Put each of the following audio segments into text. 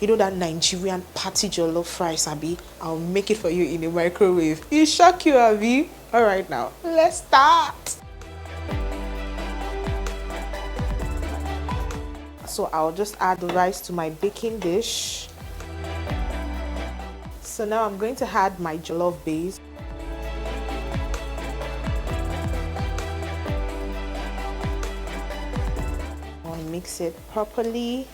You know that Nigerian party jollof rice, Abi? I'll make it for you in a microwave. It shock you, Abi? All right, now let's start. So I'll just add the rice to my baking dish. So now I'm going to add my jollof base. I'll mix it properly.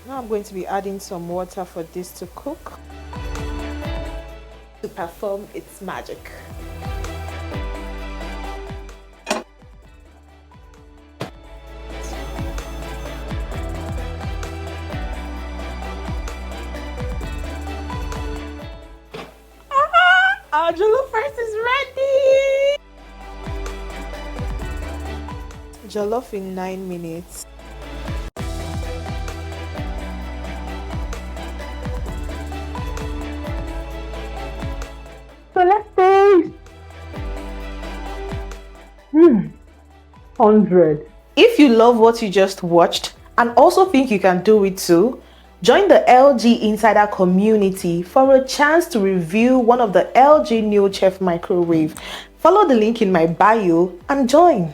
Now I'm going to be adding some water for this to cook, to perform its magic. Our jollof rice is ready! Jollof in 9 minutes. So let's taste. 100. If you love what you just watched and also think you can do it too, join the LG Insider community for a chance to review one of the LG Neochef Microwave. Follow the link in my bio and join.